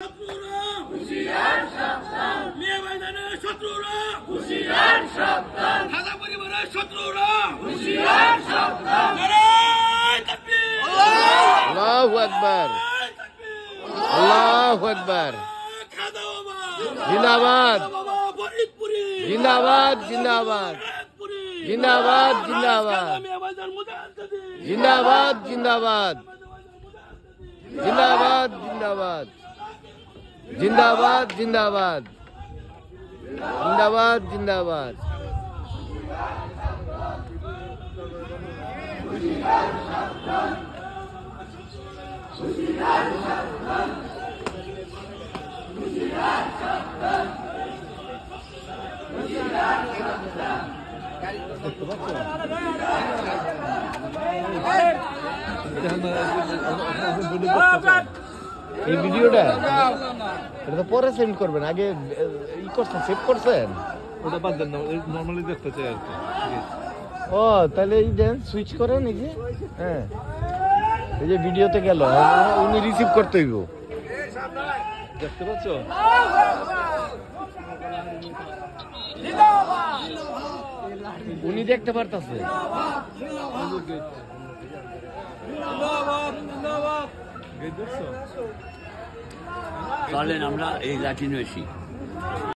শত্রুরা হুঁশিয়ার সাবধান, মেয়ে ময়দানের শত্রুরা হুঁশিয়ার সাবধান, খাজা পরিবারের শত্রুরা হুঁশিয়ার সাবধান। নারায়ে তাকবীর, আল্লাহু আকবার, আল্লাহু আকবার। খাজা বাবা জিন্দাবাদ, ফরিদপুরি জিন্দাবাদ, জিন্দাবাদ, জিন্দাবাদ, জিন্দাবাদ, জিন্দাবাদ, জিন্দাবাদ, জিন্দাবাদ, জিন্দাবাদ, জিন্দাবাদ, জিন্দাবাদ, জিন্দাবাদ, জিন্দাবাদ। এই ভিডিওটা এটা তো পরে সেন্ড করবেন, আগে ই করছেন, সেভ করছেন? ওটা বাদ দেন না, নর্মালি দেখতে চাই আর কি। ও তাহলে এই দেন, সুইচ করেন, এই যে হ্যাঁ, এই যে ভিডিওতে গেল, উনি রিসিভ করতে হইব। দেখতে পাচ্ছ? উনি দেখতে পারতেছে। চলেন আমরা এই লাঠি নইছি।